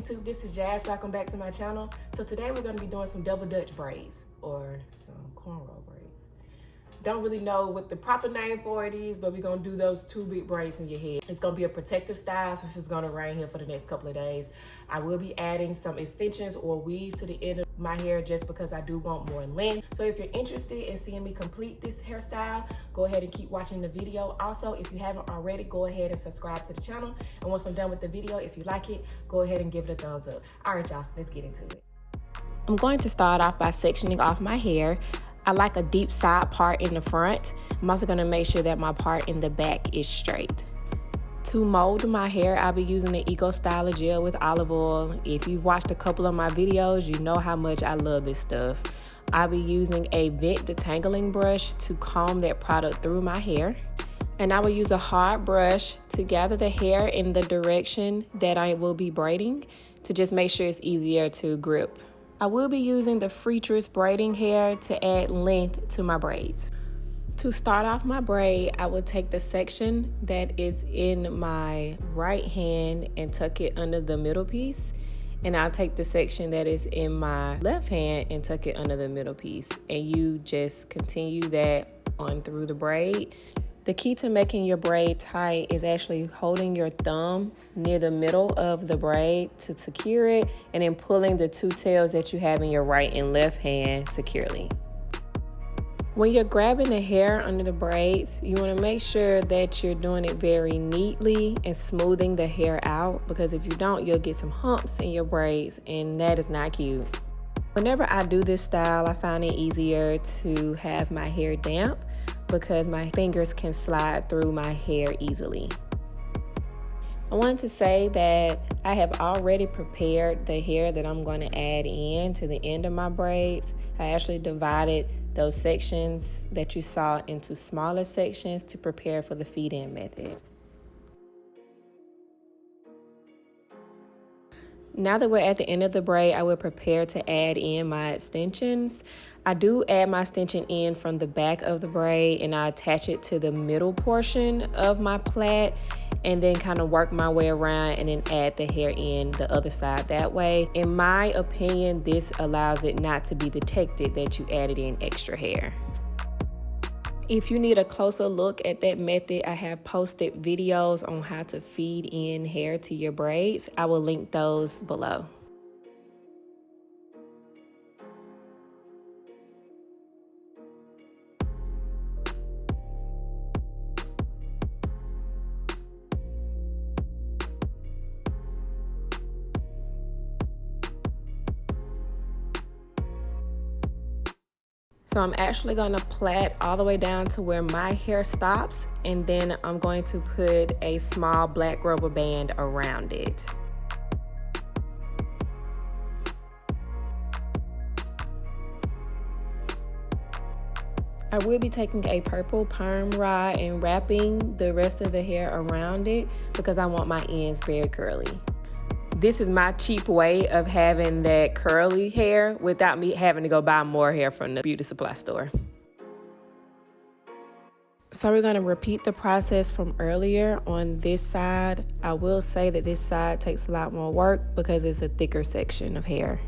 YouTube, this is Jas. Welcome back to my channel. So today we're going to be doing some double Dutch braids or some cornrow braids. Don't really know what the proper name for it is, but we're going to do those two big braids in your head. It's going to be a protective style since it's going to rain here for the next couple of days. I will be adding some extensions or weave to the end of my hair just because I do want more length. So if you're interested in seeing me complete this hairstyle, go ahead and keep watching the video. Also, if you haven't already, go ahead and subscribe to the channel. And once I'm done with the video, if you like it, go ahead and give it a thumbs up. All right, y'all, let's get into it. I'm going to start off by sectioning off my hair. I like a deep side part in the front. I'm also gonna make sure that my part in the back is straight. To mold my hair, I'll be using the Eco Styler gel with olive oil. If you've watched a couple of my videos, you know how much I love this stuff. I'll be using a vent detangling brush to comb that product through my hair. And I will use a hard brush to gather the hair in the direction that I will be braiding to just make sure it's easier to grip. I will be using the Freetress braiding hair to add length to my braids. To start off my braid, I will take the section that is in my right hand and tuck it under the middle piece. And I'll take the section that is in my left hand and tuck it under the middle piece. And you just continue that on through the braid. The key to making your braid tight is actually holding your thumb near the middle of the braid to secure it and then pulling the two tails that you have in your right and left hand securely. When you're grabbing the hair under the braids, you want to make sure that you're doing it very neatly and smoothing the hair out, because if you don't, you'll get some humps in your braids and that is not cute. Whenever I do this style, I find it easier to have my hair damp because my fingers can slide through my hair easily. I wanted to say that I have already prepared the hair that I'm going to add in to the end of my braids. I actually divided those sections that you saw into smaller sections to prepare for the feed-in method. Now that we're at the end of the braid, I will prepare to add in my extensions. I do add my extension in from the back of the braid and I attach it to the middle portion of my plait and then kind of work my way around and then add the hair in the other side that way. In my opinion, this allows it not to be detected that you added in extra hair. If you need a closer look at that method, I have posted videos on how to feed in hair to your braids. I will link those below. So I'm actually going to plait all the way down to where my hair stops, and then I'm going to put a small black rubber band around it. I will be taking a purple perm rod and wrapping the rest of the hair around it because I want my ends very curly. This is my cheap way of having that curly hair without me having to go buy more hair from the beauty supply store. So we're going to repeat the process from earlier on this side. I will say that this side takes a lot more work because it's a thicker section of hair.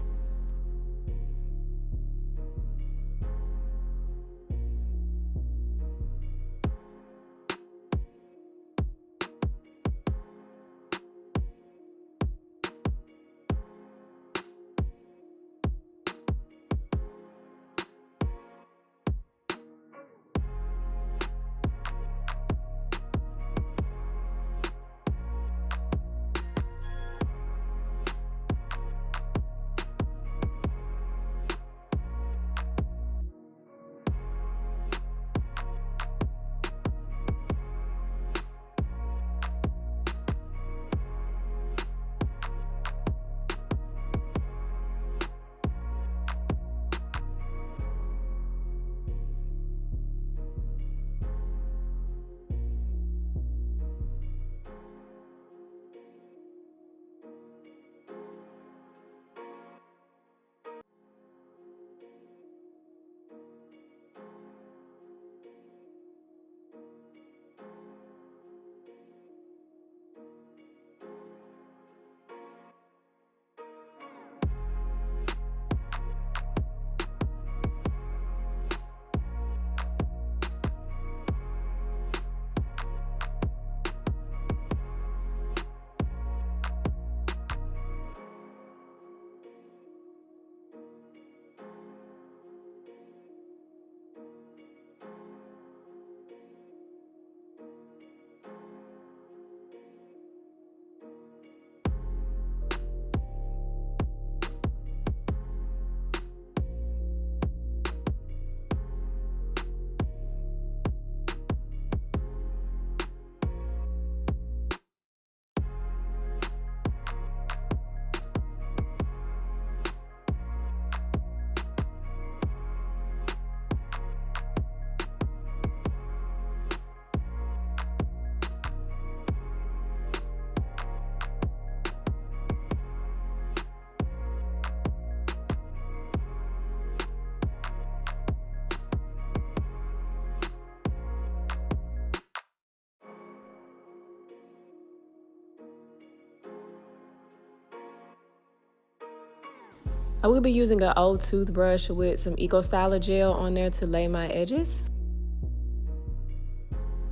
I will be using an old toothbrush with some Eco Styler gel on there to lay my edges.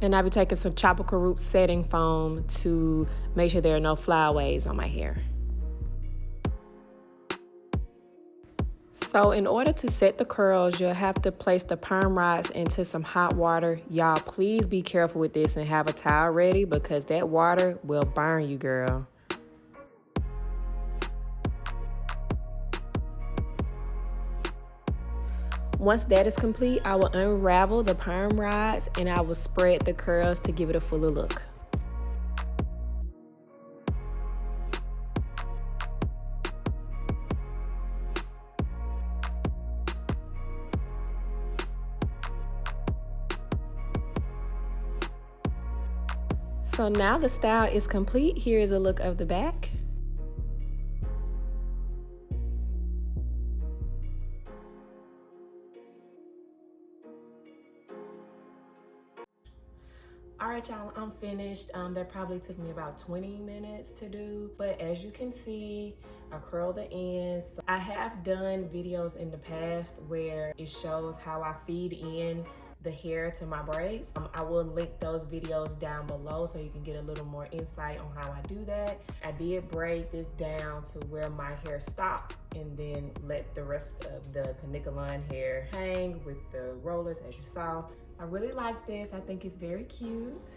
And I'll be taking some tropical root setting foam to make sure there are no flyaways on my hair. So in order to set the curls, you'll have to place the perm rods into some hot water. Y'all, please be careful with this and have a towel ready because that water will burn you, girl. Once that is complete, I will unravel the perm rods and I will spread the curls to give it a fuller look. So now the style is complete. Here is a look of the back. All right, y'all, I'm finished. That probably took me about 20 minutes to do, but as you can see, I curled the ends. So I have done videos in the past where it shows how I feed in the hair to my braids. I will link those videos down below so you can get a little more insight on how I do that. I did braid this down to where my hair stopped and then let the rest of the caniculon hair hang with the rollers as you saw. I really like this. I think it's very cute.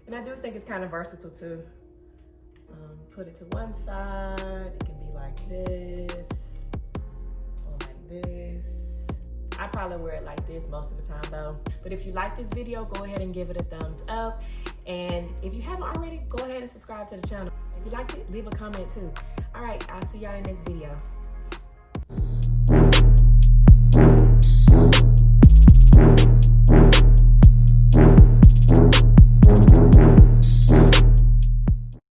And I do think it's kind of versatile too. Put it to one side, it can be like this, or like this. I probably wear it like this most of the time though. But if you like this video, go ahead and give it a thumbs up. And if you haven't already, go ahead and subscribe to the channel. If you liked it, leave a comment too. All right, I'll see y'all in the next video.